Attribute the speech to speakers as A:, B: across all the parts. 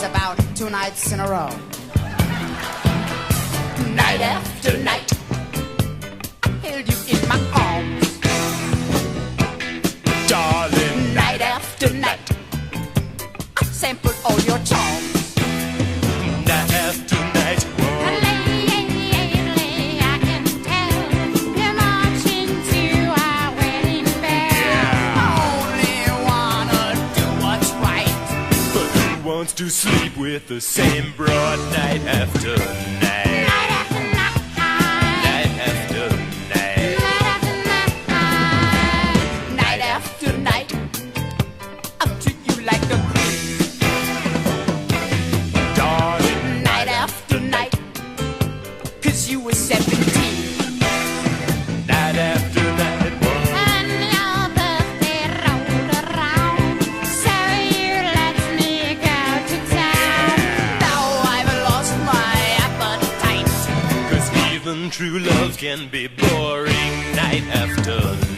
A: lies about 2 nights in a row.
B: Night after night,
A: I held you in my arms,
B: darling.
A: night after night, I sampled all your charms.
B: Night after night,
C: Lately, I can tell you're marching to our wedding bell.
A: Only wanna do what's right,
B: but who wants to sleep with the same broad night after night?
C: Night after night,
B: Night after night,
C: night after night.
A: night after night, I treat you like a queen.
B: darling.
A: Night after night, 'cause you were 17.
B: Night after night,
C: And your birthday rolled around, so you let me go to town.
A: Now I've lost my appetite.
B: 'cause even true love can be boring. Night after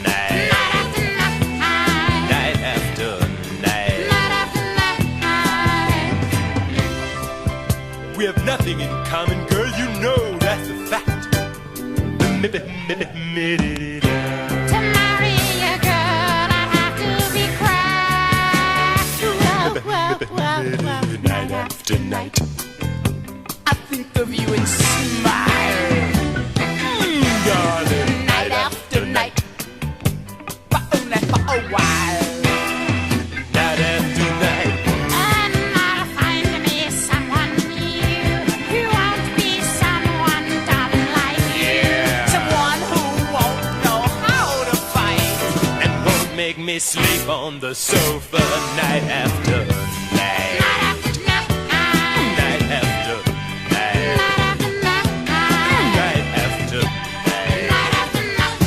B: night,
C: Night after night,
B: night after night.
C: night after night.
B: We have nothing in common, girl, you know that's a fact.
C: To marry a girl, I have to be cracked.
B: Night after night,
A: I think of you and smile.
B: darling.
A: Night after night, but only for a while.
B: Night after night,
C: And I'll find me someone new who won't be someone dumb like you.
A: Someone who won't know how to fight.
B: and won't make me sleep on the sofa. Night after night,
C: Night after night,
B: night after night,
C: night after night,
B: night after night.
C: night after night.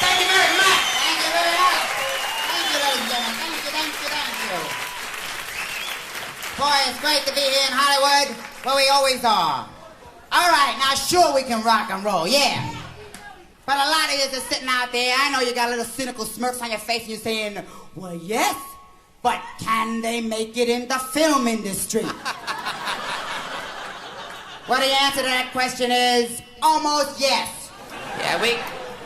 A: Thank you very much. Thank you very much. Thank you, ladies and gentlemen. Thank you. Boy, it's great to be here in Hollywood, where we always are. All right, now sure we can rock and roll, yeah. But a lot of you that's sitting out there, I know you got little cynical smirks on your face and you're saying, well, yes, but can they make it in the film industry? Well, the answer to that question is almost yes.
D: Yeah,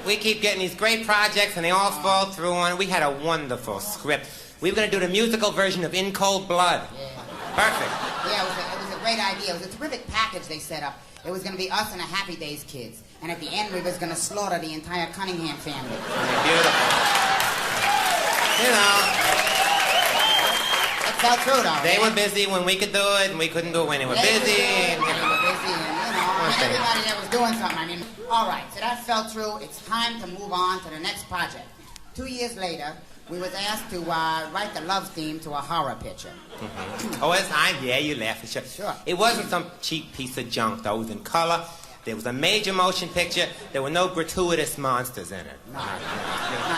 D: we keep getting these great projects and they all fall through on. We had a wonderful script. We were going to do the musical version of In Cold Blood.
A: Yeah.
D: Perfect.
A: Yeah, it was a great idea. It was a terrific package they set up. It was going to be us and the Happy Days kids. And at the end, we was going to slaughter the entire Cunningham family.
D: Beautiful. You know,
A: It fell through, though.
D: they were busy when we could do it and we couldn't do it when they were busy.
A: And they were busy, and, everybody that was doing something. I mean, all right, so that fell through. It's time to move on to the next project. 2 years later, we was asked to write the love theme to a horror picture.
D: Oh, yeah, you laugh at sure.
A: Sure.
D: It wasn't some cheap piece of junk, though. It was in color. There was a major motion picture. There were no gratuitous monsters in it.
A: No.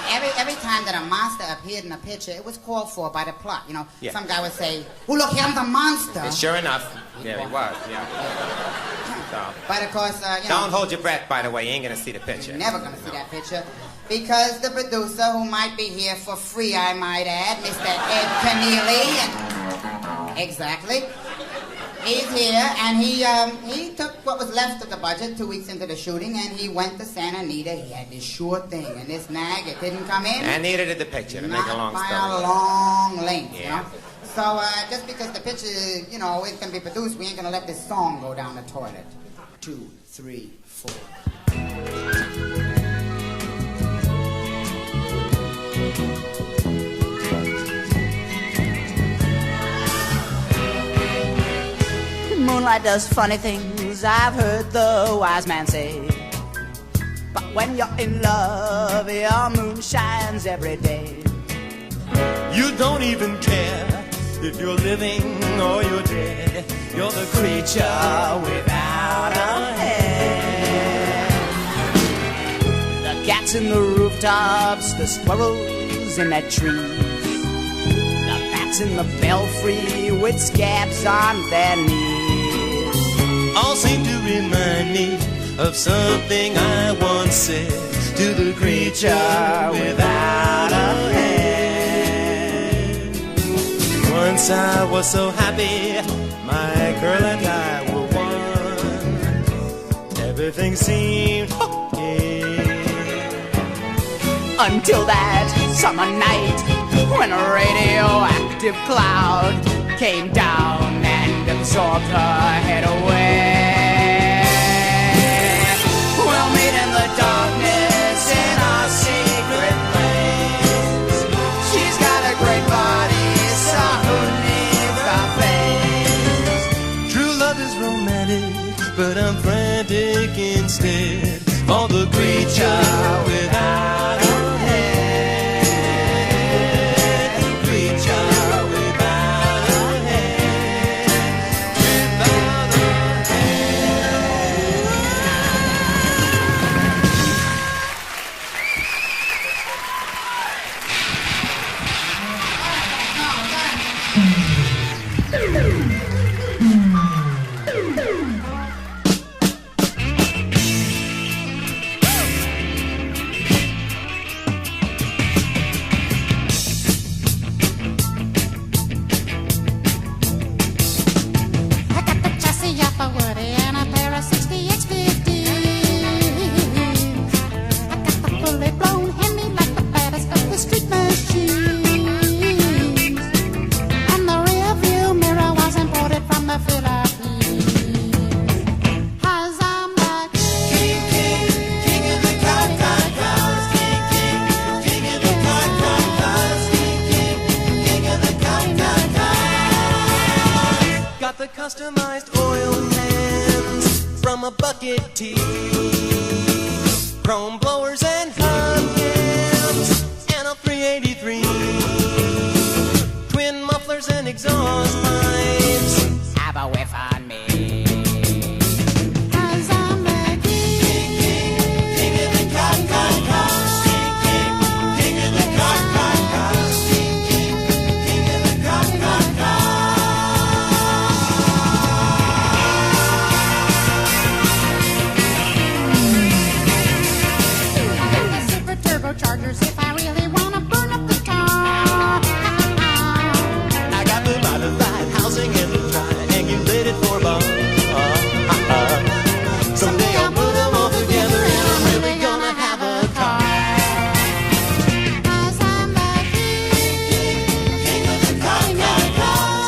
A: Every time that a monster appeared in a picture, it was called for by the plot. You know,
D: Yeah.
A: some guy would say, "Oh, look, here's the monster."
D: And sure enough, yeah, he was, yeah. So,
A: But of course,
D: don't hold your breath, by the way. You ain't going to see the picture.
A: You're never going to see that picture. Because the producer, who might be here for free, I might add, Mr. Ed Keneally. Exactly. He's here, and he took what was left of the budget 2 weeks into the shooting, and he went to Santa Anita. He had this sure thing, and this nag, it didn't come in.
D: And neither did the picture, to make a long
A: Not by
D: story.
A: a long length,
D: Yeah.
A: you know. So just because the picture, is going to be produced, we ain't going to let this song go down the toilet. 2, 3, 4. Moonlight does funny things, I've heard the wise man say. But when you're in love, your moon shines every day.
B: You don't even care if you're living or you're dead. You're the creature without a head.
A: The cats in the rooftops, the squirrels in that tree, the bats in the belfry with scabs on their knees.
B: All seem to remind me of something I once said to the creature without a head. Once I was so happy, my girl and I were one. Everything seemed okay.
E: Until that summer night when a radioactive cloud came down and absorbed her head away. We'll meet in the darkness in our secret place. She's got a great body, so who needs a face?
B: True love is romantic, but I'm frantic instead. For the creature without a head. Creature without a head. Without a
C: I got the chassis up a Woody and a pair of 60X50s. I got the fully blown Henny like the baddest of the street machines. And the rear view mirror was imported from the Philippines. 'Cause I'm the king
B: of the car cars. King of the car cars. King of the car cars. Got the customized oil hands from a bucket tee. Chrome blowers and hubcaps and a 383. Twin mufflers and exhaust pipes.
E: Have a whiff on me.
C: 'Cause I'm the
B: King of the car cars. King of the car cars. King of the car cars.
C: the super turbochargers if I really wanna burn up the car.
B: I got the modified housing and the triangulated 4-bar. Someday I'll put them all together and I'm really gonna have a car.
C: 'Cause I'm the
B: King of the car cars.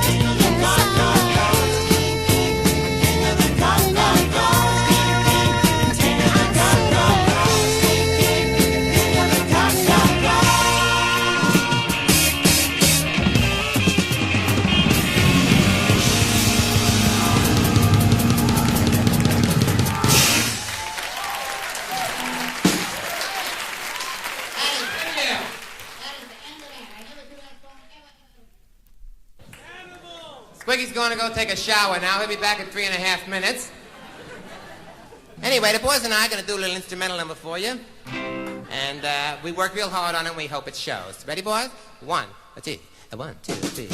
B: King of the car cars. King of the car cars. King of the car cars. King of the car cars.
D: Squiggy's going to go take a shower now. He'll be back in 3.5 minutes. Anyway, the boys and I are going to do a little instrumental number for you. And we worked real hard on it, and we hope it shows. Ready, boys? 1, 2, 1, 2, 3.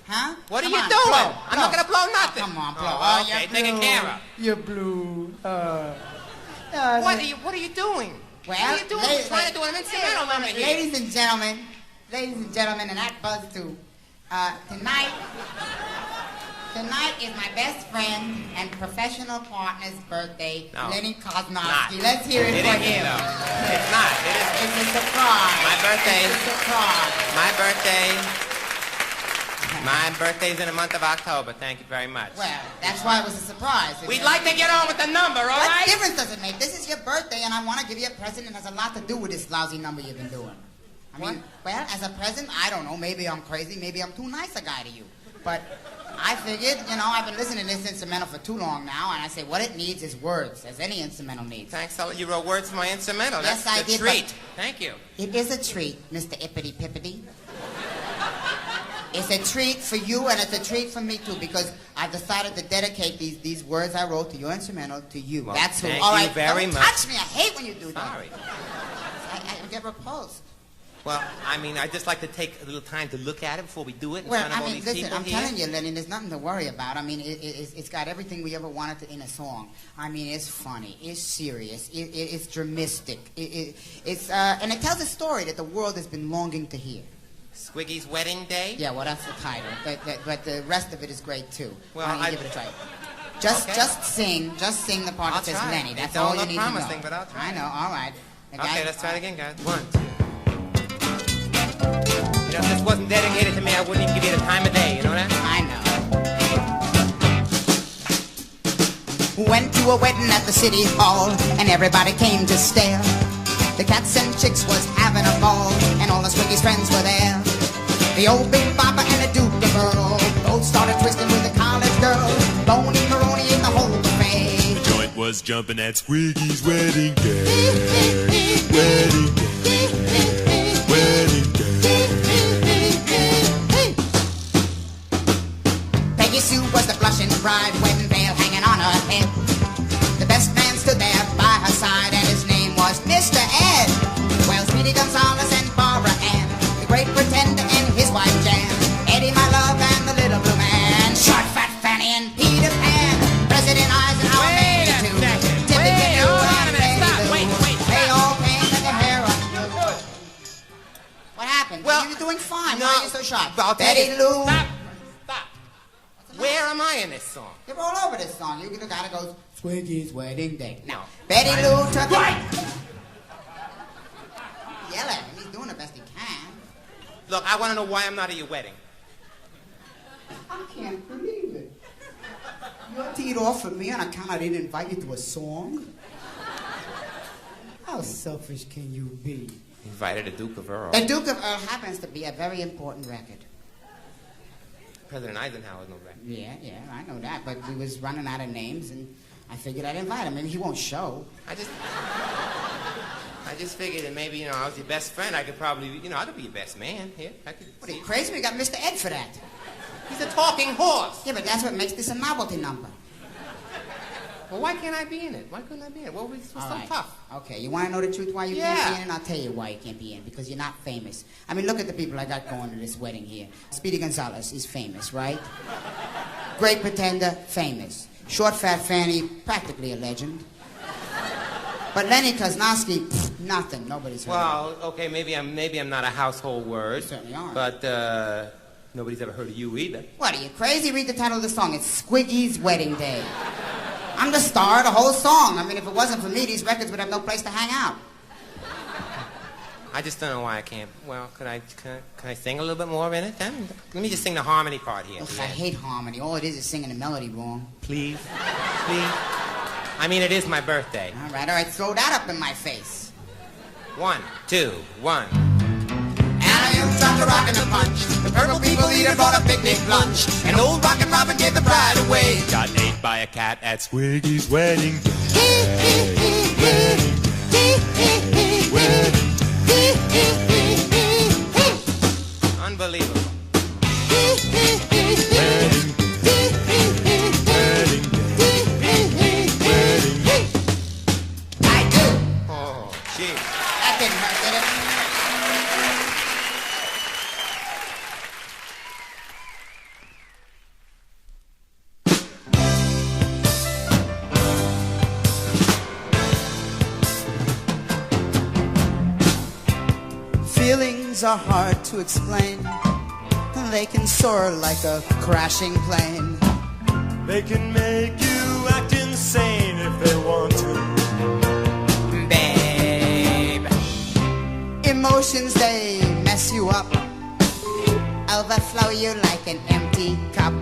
A: Huh?
D: What are
A: Come
D: you
A: on,
D: doing?
A: blow,
D: I'm not
A: blow.
D: gonna blow nothing.
A: Come on, blow.
D: Oh, okay, taken care of.
E: You're blue.
D: What are you doing?
A: Well,
D: what are you doing?
A: ladies-
D: We're trying to do an instrumental number here.
A: Ladies and gentlemen, and that buzz too. Tonight is my best friend and professional partner's birthday,
D: No.
A: Lenny
D: Not.
A: Kosnowski. Let's hear it
D: It
A: for
D: is,
A: him.
D: though. It's not. It is.
A: It's a surprise.
D: My birthday.
A: It's a surprise.
D: My birthday's in the month of October. Thank you very much.
A: Well, that's why it was a surprise.
D: We'd like to get on with the number, all
A: What
D: right?
A: difference does it make? This is your birthday, and I want to give you a present that has a lot to do with this lousy number you've been doing. I mean, well, as a present, I don't know. Maybe I'm crazy. Maybe I'm too nice a guy to you. But I figured, I've been listening to this instrumental for too long now, and I say what it needs is words, as any instrumental needs.
D: Thanks, you wrote words for my instrumental.
A: Yes,
D: That's
A: I
D: a
A: did,
D: treat. Thank you.
A: It is a treat, Mr. Ippity Pippity. It's a treat for you, and it's a treat for me, too, because I've decided to dedicate these words I wrote to your instrumental to you.
D: Well,
A: That's who.
D: thank
A: All
D: you
A: right,
D: very
A: don't
D: much.
A: touch me. I hate when you do that.
D: Sorry.
A: I get repulsed.
D: Well, I mean, I just like to take a little time to look at it before we do it in
A: Well,
D: front of all
A: I mean,
D: these
A: listen,
D: people
A: I'm
D: here.
A: telling you, Lenny, there's nothing to worry about. I mean, it's got everything we ever wanted in a song. I mean, it's funny, it's serious, it's dramatic, and it tells a story that the world has been longing to hear.
D: Squiggy's Wedding Day?
A: Yeah, well, that's the title, but the rest of it is great too.
D: Well,
A: Why don't you give it a try? Just sing the part
D: I'll
A: that says
D: try.
A: Lenny.
D: It
A: That's
D: don't
A: all you
D: look
A: need
D: promising,
A: to know.
D: but I'll try.
A: I know. All right. The
D: Okay,
A: guy-
D: let's try it again, guys. 1, 2. If this wasn't dedicated to me, I wouldn't even give you the time of day. You know that?
A: I know. Went to a wedding at the city hall, and everybody came to stare. The cats and chicks was having a ball, and all the Squiggy's friends were there. The old Big Bopper and the Duke of Earl both started twisting with the college girl. Boney Maroney in the whole buffet.
F: The joint was jumping at Squiggy's wedding day. Wedding day. Wedding day.
A: Peggy Sue was the blushing bride, wedding veil hanging on her head. The best man stood there by her side, and his name was Mr. Ed. Well, Speedy Gonzales and Barbara Ann, the great pretender and his wife Jan, Eddie, my love, and the little blue man, Short, Fat Fanny, and Peter Pan, President Eisenhower,
D: Wait a
A: Major Two,
D: second.
A: Tippy
D: Wait,
A: Canoe,
D: hold on a
A: and
D: minute. Stop.
A: Betty Lou.
D: Wait,
A: They
D: stop.
A: all came to the hair up. What happened?
D: Well,
A: you're doing fine.
D: no,
A: Why are you so shocked?
D: I'll tell
A: Betty
D: you.
A: Lou.
D: Stop. Where am I in this song?
A: You're all over this song. You're the guy that goes, Squiggy's wedding day.
D: No.
A: Betty Lou took
D: Right.
A: Yell at him. He's doing the best he can.
D: Look, I want to know why I'm not at your wedding.
A: I can't believe it. You're teed off for me on account I didn't invite you to a song? How selfish can you be?
D: Invited the Duke of Earl.
A: The Duke of Earl happens to be a very important record.
D: President Eisenhower's no record.
A: Yeah, I know that, but we was running out of names, and I figured I'd invite him. Maybe he won't show.
D: I just figured that maybe, I was your best friend. I could probably, I could be your best man. Here, I could.
A: What, are you crazy? We got Mr. Ed for that.
D: He's a talking horse.
A: Yeah, but that's what makes this a novelty number.
D: Well, why can't I be in it? Why couldn't I be in it? What was so
A: All right.
D: tough?
A: Okay, you want to know the truth why you
D: Yeah.
A: can't be in? I'll tell you why you can't be in. Because you're not famous. I mean, look at the people I got going to this wedding here. Speedy Gonzales is famous, right? Great Pretender, famous. Short Fat Fanny, practically a legend. But Lenny Kosnowski, nothing. Nobody's heard of
D: Well, okay, maybe I'm not a household word.
A: You certainly aren't.
D: But nobody's ever heard of you either.
A: him. What, are you crazy? Read the title of the song. It's Squiggy's Wedding Day. I'm the star of the whole song. I mean, if it wasn't for me, these records would have no place to hang out.
D: I just don't know why I can't. Well, can I sing a little bit more in it then? Let me just sing the harmony part here.
A: Ugh, I hate harmony. All it is singing the melody wrong.
D: Please. Please. I mean, it is my birthday.
A: All right, throw that up in my face.
D: 1, 2, 1.
A: I am Dr. Rockin' the Punch. The purple people eater brought a picnic lunch. And old Rockin' Robin gave the bride away.
F: Got ate by a cat at Squiggy's wedding day. Wedding
D: Unbelievable.
F: Wedding
A: I do.
D: Oh, gee.
A: That didn't hurt, did it? Feelings are hard to explain. They can soar like a crashing plane.
F: They can make you act insane if they want to.
A: Babe. Emotions, they mess you up. Overflow you like an empty cup.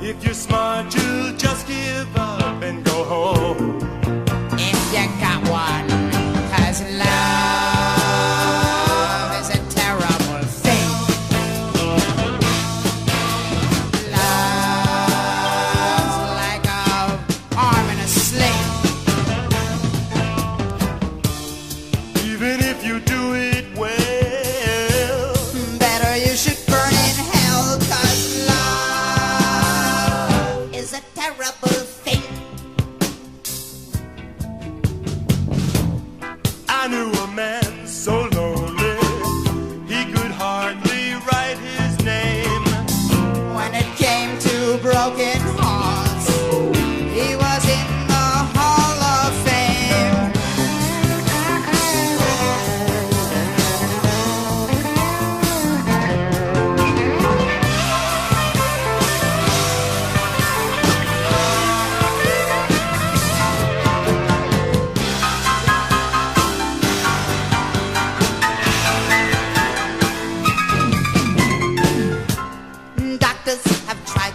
F: If you're smart, you'll just give up and go home.
A: If you got one, 'cause love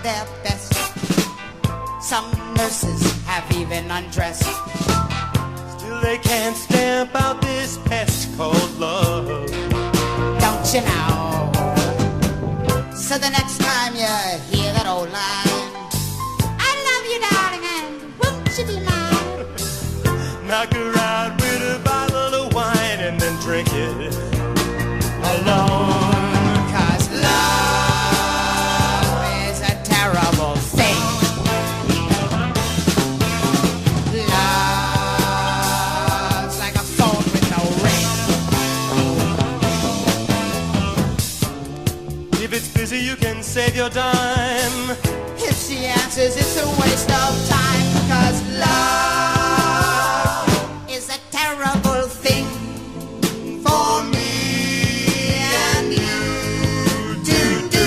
A: their best. Some nurses have even undressed.
F: Still they can't stamp out this pest called love.
A: Don't you know? So the next time you hear that old line, I love you, darling, and won't you be mine?
F: Knock her out with a bottle of wine and then drink it alone.
A: 'Cause love is a terrible thing. Love's like a phone with no ring.
F: If it's busy, you can save your dime.
A: If she answers, it's a waste of time. 'Cause love is a terrible thing for me and you to do.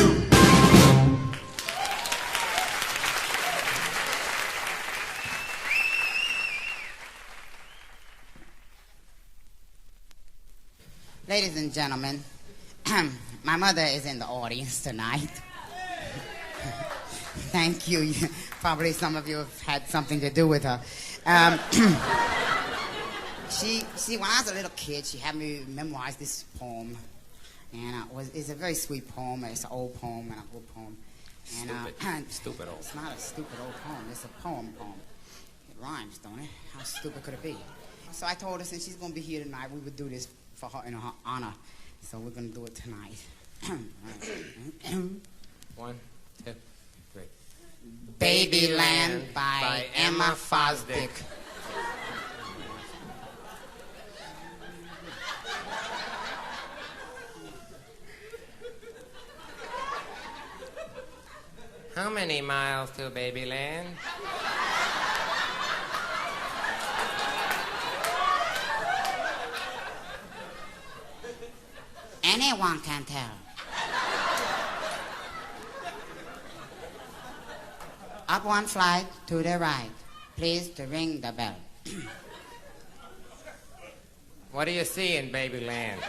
A: Ladies and gentlemen, my mother is in the audience tonight. Thank you. Probably some of you have had something to do with her. She, when I was a little kid, she had me memorize this poem, and it's a very sweet poem. It's an old poem and a good poem. And,
D: Stupid old.
A: It's not a stupid old poem. It's a poem. It rhymes, don't it? How stupid could it be? So I told her since she's going to be here tonight, we would do this for her in her honor. So we're going to do it tonight.
D: 1, 2, 3.
A: Babyland by Emma Fosdick.
D: How many miles to Babyland?
A: Anyone can tell. Up one flight to the right. Please to ring the bell.
D: What do you see in Babyland?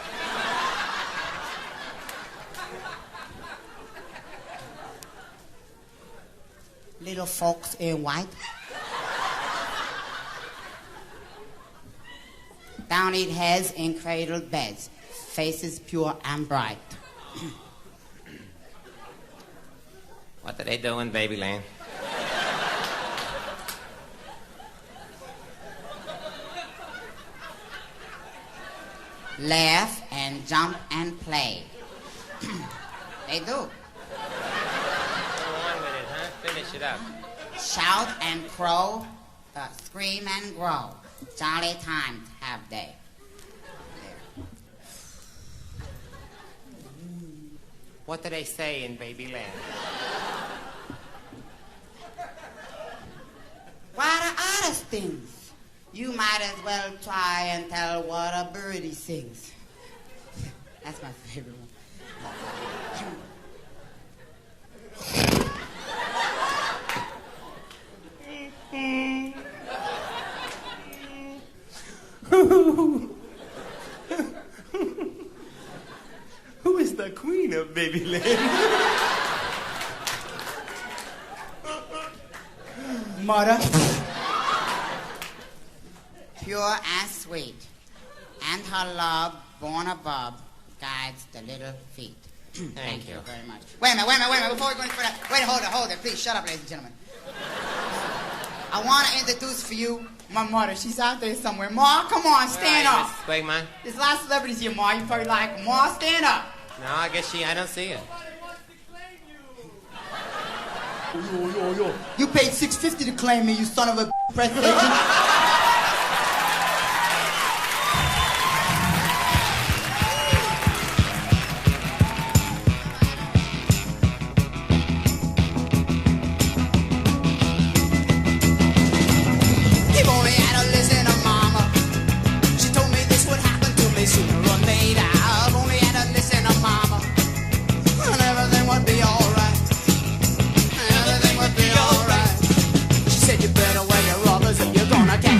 A: Little folks in white. Down-eat heads in cradled beds. Faces pure and bright.
D: What do they do in Babyland?
A: Laugh and jump and play. They do.
D: Go on with it, huh? Finish it up.
A: Shout and crow, scream and grow. Jolly times have they.
D: What do they say in Babyland?
A: Why the oddest things? You might as well try and tell what a birdie sings. That's my favorite one.
F: Who is the queen of Babyland?
A: Mother. Pure and sweet, and her love born above guides the little feet. Thank you very much. Wait a minute. Before we go any further, hold it. Please shut up, ladies and gentlemen. I want to introduce for you my mother. She's out there somewhere. Ma, come on, stand up.
D: Miss Squigman?
A: There's a lot of celebrities here, Ma. You probably like them. Ma, stand up.
D: No, I guess I don't see it.
A: Yo. You paid $6.50 to claim me, you son of a press agent. Gonna get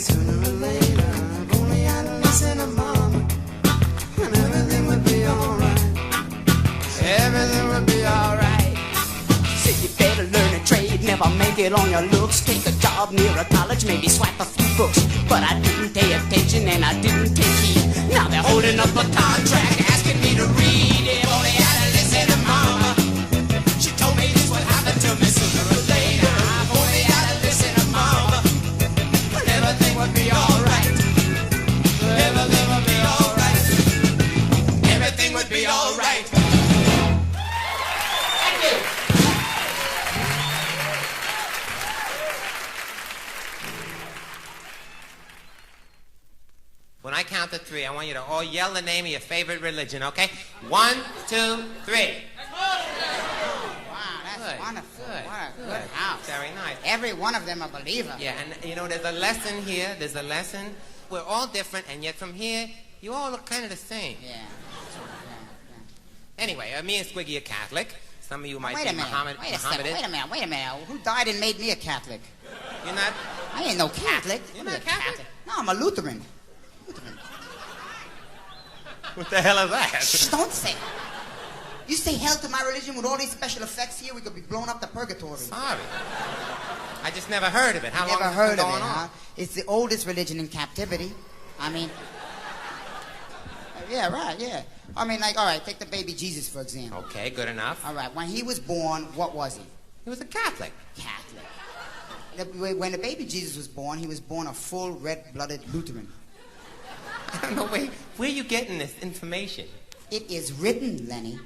E: Sooner or later, if only I'd listen to Mama, and everything would be alright. Everything would be alright. Said you better learn a trade, never make it on your looks. Take a job near a college, maybe swipe a few books. But I didn't pay attention and I didn't take heed. Now they're holding up a contract, asking me to read. If only I'd listen to Mama, she told me this would happen to me sooner or later. If only I'd listen to Mama, everything would be alright. Everything would be alright. Everything would be alright. Thank you.
D: When I count to 3, I want you to all yell the name of your favorite religion, okay? 1, 2, 3.
A: Wow, that's
D: Good,
A: wonderful.
D: good,
A: What a
D: good.
A: good house.
D: Very nice.
A: Every one of them a believer.
D: Yeah, and you know, there's a lesson here. There's a lesson. We're all different, and yet from here, you all look kind of the same.
A: Yeah.
D: Anyway, me and Squiggy are Catholic. Some of you might
A: Wait
D: be
A: a minute.
D: Muhammad.
A: Wait a second. Wait a minute. Who died and made me a Catholic?
D: You're not.
A: I ain't no Catholic.
D: You're not Catholic?
A: No, I'm a Lutheran.
D: What the hell is that?
A: Shh, don't say it. You say hell to my religion with all these special effects here, we could be blown up to purgatory.
D: Sorry. I just never heard of it. How long
A: Never
D: has
A: heard
D: it been
A: of
D: going
A: it,
D: on?
A: huh? It's the oldest religion in captivity. I mean, yeah, right, yeah. I mean, like, all right, take the baby Jesus, for example.
D: Okay, good enough.
A: All right, when he was born, what was he?
D: He was a Catholic.
A: Catholic. When the baby Jesus was born a full red-blooded Lutheran.
D: I don't know where you getting this information.
A: It is written, Lenny.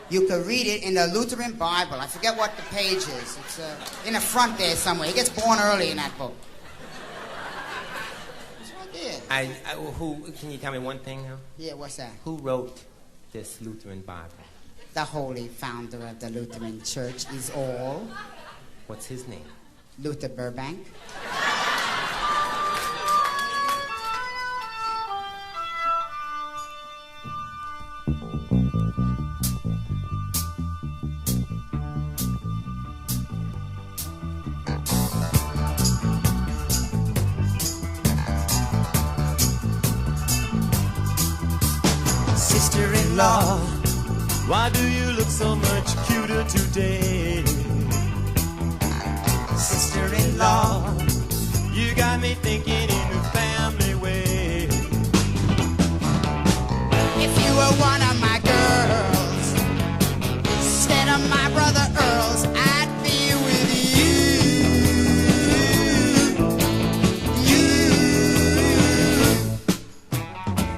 A: You can read it in the Lutheran Bible. I forget what the page is. It's in the front there somewhere. He gets born early in that book. It's right there.
D: Who? Can you tell me one thing now?
A: Yeah, what's that?
D: Who wrote this Lutheran Bible?
A: The holy founder of the Lutheran Church is all
D: What's his name?
A: Luther Burbank.
E: Sister-in-law,
F: Why do you look so much cuter today?
E: sister-in-law,
F: You got me thinking in a family way.
A: If you were one of my girls, instead of my brother Earl's, I'd be with you.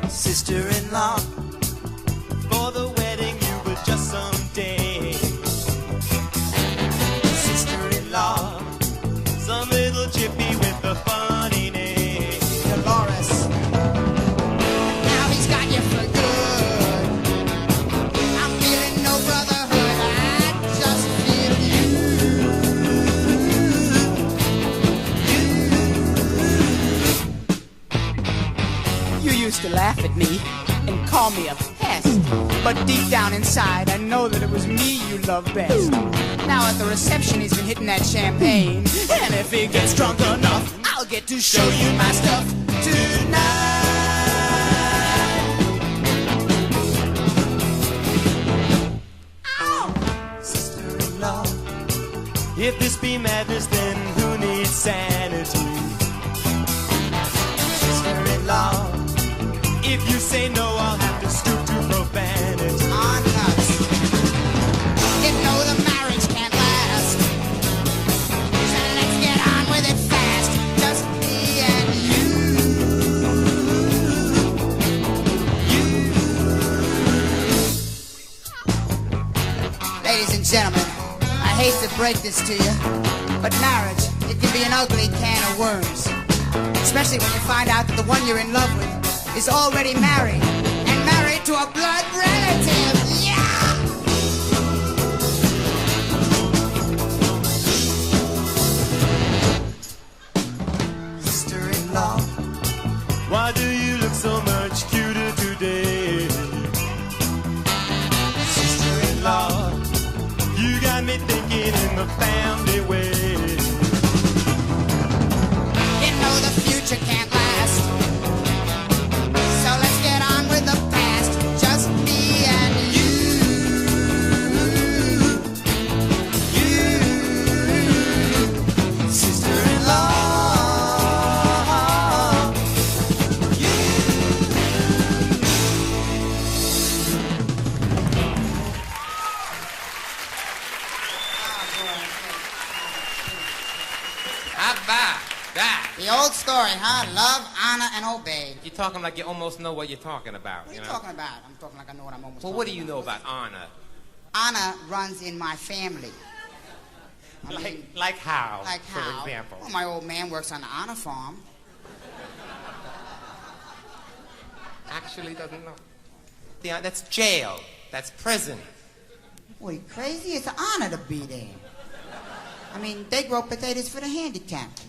E: sister-in-law,
F: For the wedding you were just someday.
E: sister-in-law,
F: Some little chippy with a funny name.
A: Dolores. Now he's got you for good. I'm feeling no brotherhood. I just feel you. You used to laugh at me and call me a pest. But deep down inside, I know that it was me you loved best. Now at the reception, he's been hitting that champagne. And if he gets drunk enough, I'll get to show you my stuff tonight. Ow!
E: sister-in-law,
F: If this be madness, then who needs sanity?
E: sister-in-law,
F: If you say no, I'll have to stoop to profanity.
A: On nuts. You know the marriage can't last. So let's get on with it fast. Just me and you. Ladies and gentlemen, I hate to break this to you, but marriage, it can be an ugly can of worms. Especially when you find out that the one you're in love with is already married, and married to a blood relative. Yeah!
E: sister-in-law,
F: Why do you look so much cuter today?
E: sister-in-law,
F: You got me thinking in the family way.
A: future can't last. So let's get on with the past, just me and you.
E: Sister-in-law.
D: How about that?
A: The old story, huh? Love, honor, and obey.
D: You're talking like you almost know what you're talking about.
A: What are you
D: know?
A: talking about? I'm talking like I know what I'm almost
D: Well,
A: talking
D: what do you
A: about.
D: know about honor?
A: Honor runs in my family. I
D: Like,
A: mean,
D: like how?
A: like
D: for
A: how?
D: example?
A: Well, my old man works on the honor farm.
D: Actually doesn't know. Yeah, that's jail. That's prison.
A: What, are you crazy? It's an honor to be there. I mean, they grow potatoes for the handicapped.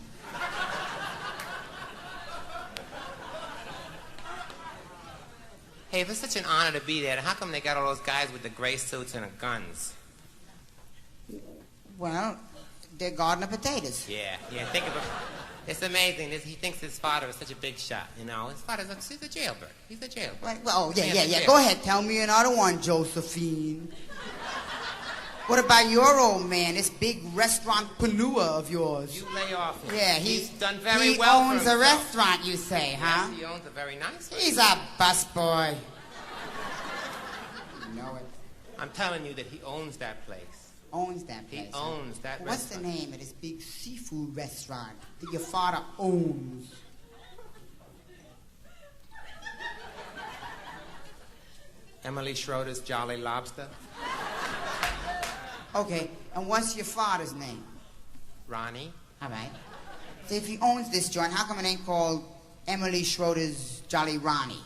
D: Hey, if it's such an honor to be there, how come they got all those guys with the gray suits and the guns?
A: Well, they're gardening potatoes.
D: Yeah, think of it. It's amazing. He thinks his father is such a big shot, you know. His father's he's a jailbird. He's a jailbird.
A: Right, well,
D: Yeah,
A: yeah.
D: yeah.
A: Go ahead, tell me another one, Josephine. What about your old man, this big restaurant-preneur of yours?
D: You lay off him.
A: Yeah,
D: he's done very well for
A: He owns a
D: himself.
A: restaurant, you say, huh?
D: Yes, he owns a very nice one.
A: He's a busboy. You know it.
D: I'm telling you that he owns that place.
A: Owns that place.
D: He owns that
A: What's the
D: restaurant.
A: name of this big seafood restaurant that your father owns?
D: Emily Schroeder's Jolly Lobster.
A: Okay, and what's your father's name?
D: Ronnie.
A: All right. So if he owns this joint, how come it ain't called Emily Schroeder's Jolly Ronnie?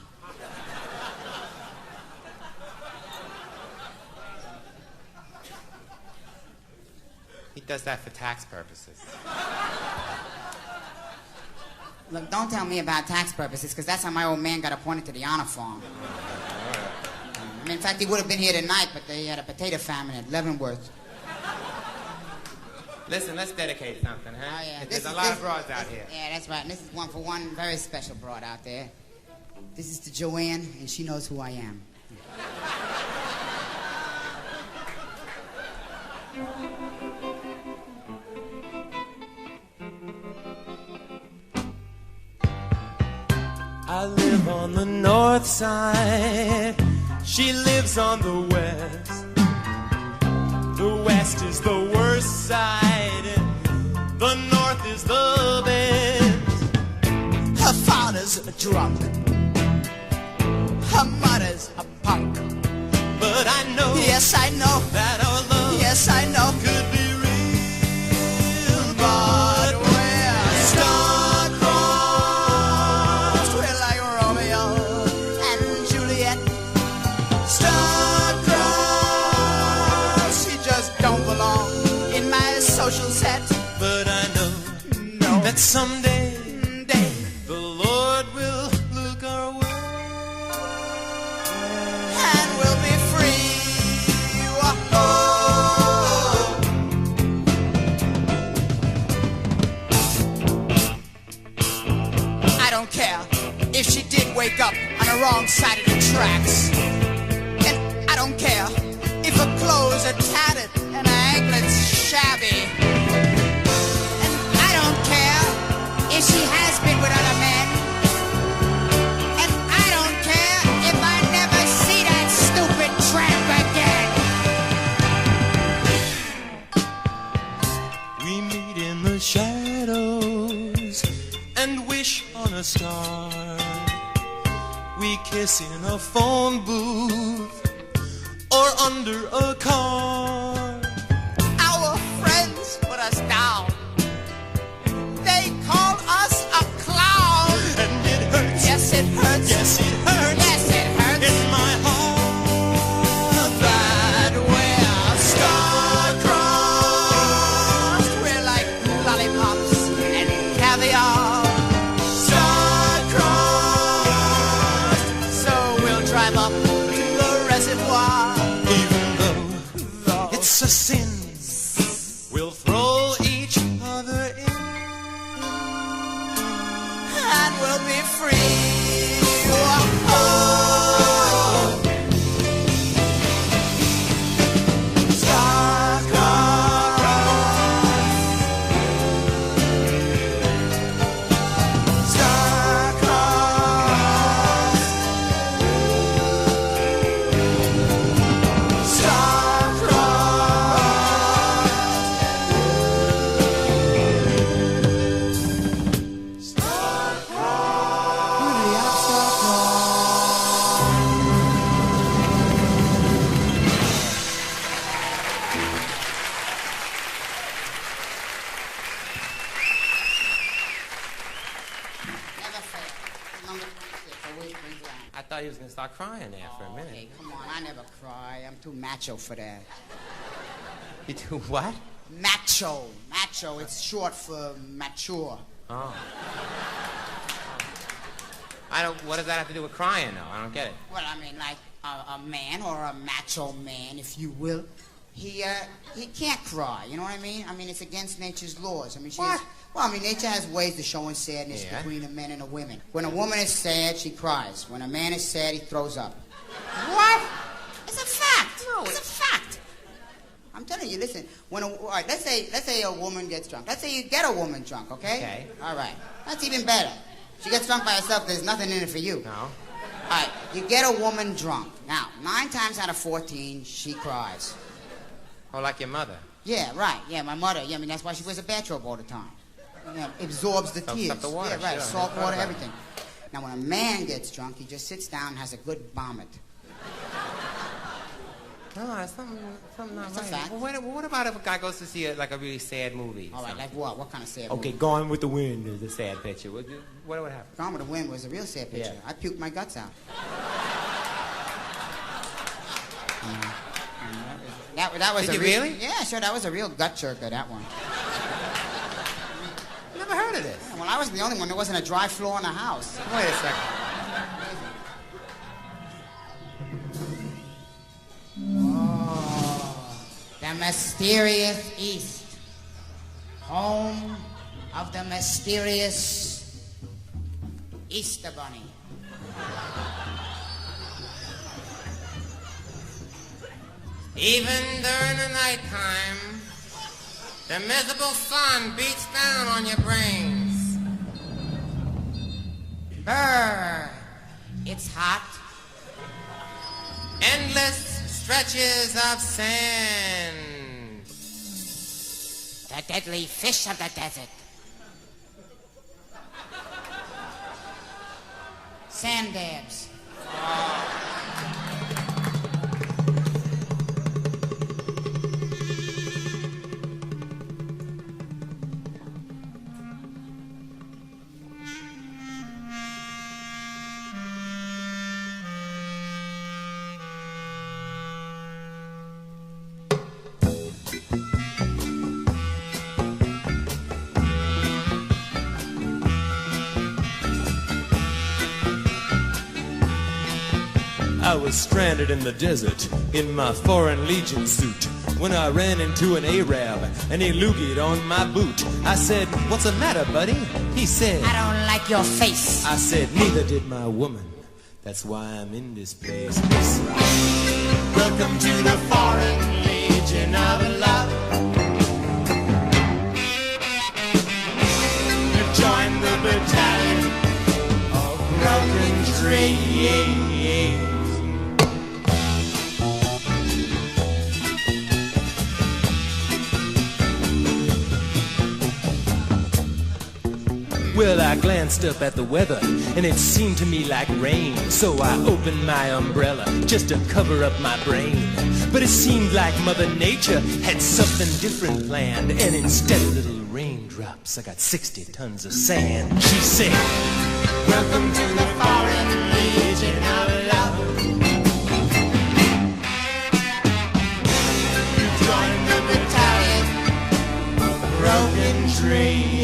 D: He does that for tax purposes.
A: Look, don't tell me about tax purposes, because that's how my old man got appointed to the honor farm. I mean, in fact, he would have been here tonight, but they had a potato famine at Leavenworth.
D: Listen, let's dedicate something, huh?
A: Oh, yeah.
D: There's a lot of broads out here.
A: Yeah, that's right. And this is one for one very special broad out there. This is to Joanne, and she knows who I am.
E: I live on the north side. She lives on the west. The west is the worst side. The north is the best. Her father's a drunk. Her mother's a punk. But I know, yes I know, that our love, yes I know, could be real. But we're star-crossed. We're like Romeo and Juliet. Starcrossed. She just don't belong in my social set. But I know that someday the Lord will look our way and we'll be free. Whoa. I don't care if she did wake up on the wrong side of the tracks. And I don't care if her clothes are tattered and her anklets shabby. And I don't care if she has been with other men. And I don't care if I never see that stupid tramp again. We meet in the shadows and wish on a star. We kiss in a phone booth or under a car. Our friends put us down. They call us a clown. And it hurts. Yes, it hurts. Yes, it hurts. Yes, it hurts. In my heart that we're star-crossed. We're like lollipops and caviar. Star-crossed. So we'll drive up to the reservoir. Even though it's a sin, we'll throw each other in. will be free. Oh,
D: I thought he was going to start crying there for a minute.
A: Hey, come on, I never cry. I'm too macho for that.
D: You do what?
A: Macho. Macho. It's short for mature.
D: Oh. I don't. What does that have to do with crying, though? I don't get it.
A: Well, I mean, like a man or a macho man, if you will, he can't cry. You know what I mean? I mean, it's against nature's laws. I mean,
D: What?
A: Well, I mean, nature has ways of showing sadness
D: Yeah.
A: between the men and the women. When a woman is sad, she cries. When a man is sad, he throws up.
D: What?
A: It's a fact.
D: No,
A: it's a fact. I'm telling you, listen. All right, let's say a woman gets drunk. Let's say you get a woman drunk, okay?
D: Okay.
A: All right. That's even better. She gets drunk by herself. There's nothing in it for you.
D: No.
A: All right, you get a woman drunk. Now, 9 times out of 14, she cries.
D: Oh, like your mother.
A: Yeah, right. Yeah, my mother. Yeah, I mean, that's why she wears a bathrobe all the time. Yeah, absorbs the
D: Soaks
A: tears.
D: up the water,
A: Yeah, right.
D: sure.
A: Salt
D: I
A: water,
D: thought about
A: everything. Now, when a man gets drunk, he just sits down and has a good vomit.
D: No, that's something not
A: It's a
D: right.
A: fact.
D: Well, what about if a guy goes to see a really sad movie?
A: All right, like what? What kind of sad
D: Okay,
A: movie?
D: Gone with the Wind is a sad picture. What would happen?
A: Gone with the Wind was a real sad picture.
D: Yeah.
A: I puked my guts out. That was
D: Did
A: a
D: you
A: real,
D: really?
A: Yeah, sure. That was a real gut jerker, that one.
D: Never heard of this.
A: Well, I wasn't the only one. There wasn't a dry floor in the house.
D: Wait a second.
A: The mysterious East, home of the mysterious Easter Bunny.
D: Even during the nighttime, the miserable sun beats down on your brains.
A: Brr, it's hot.
D: Endless stretches of sand.
A: The deadly fish of the desert. Sand dabs.
F: I was stranded in the desert in my Foreign Legion suit when I ran into an Arab and he loogied on my boot. I said, "What's the matter, buddy?" He said,
A: I don't like your face.
F: I said, "Neither did my woman. That's why I'm in this place."
E: Welcome to the Foreign Legion of Love. Join the battalion of broken dreams.
F: Well, I glanced up at the weather, and it seemed to me like rain. So I opened my umbrella just to cover up my brain. But it seemed like Mother Nature had something different planned. And instead of little raindrops, I got 60 tons of sand. She said,
E: Welcome to the Foreign Legion of Love. Join the battalion of broken dreams.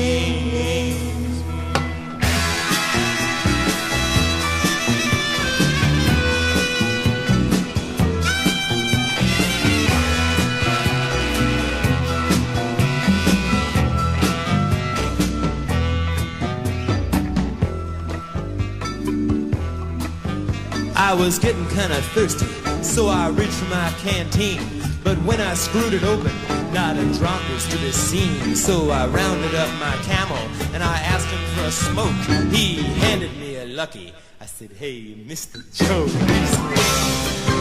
F: I was getting kinda thirsty, so I reached for my canteen. But when I screwed it open, not a drop was to be seen. So I rounded up my camel and I asked him for a smoke. He handed me a lucky. I said, hey, Mr. Joe,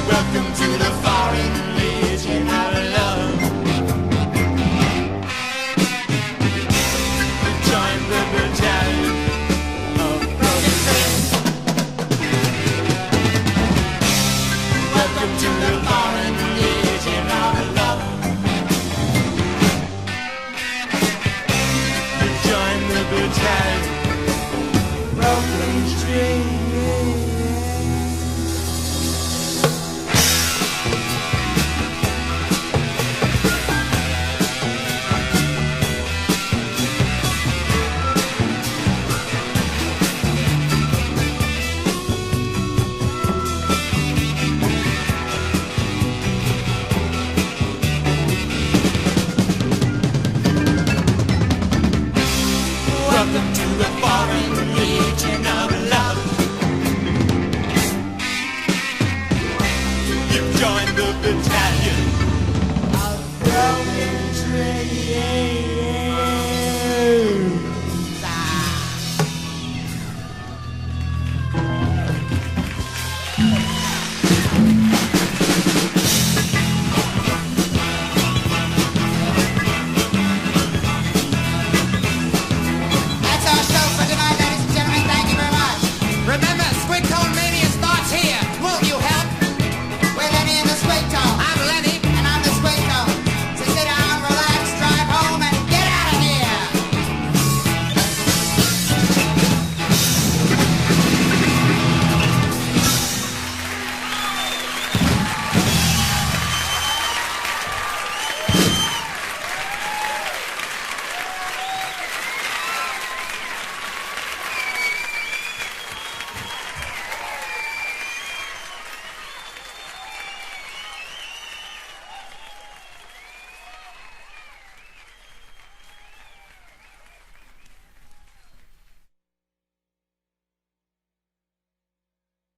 F: welcome to the Foreign Legion of Love. Join the battalion of brothers. Welcome to the Foreign Legion of Love. You join the battalion, Brooklyn Street. Welcome to the Foreign Legion of Love. You've joined the battalion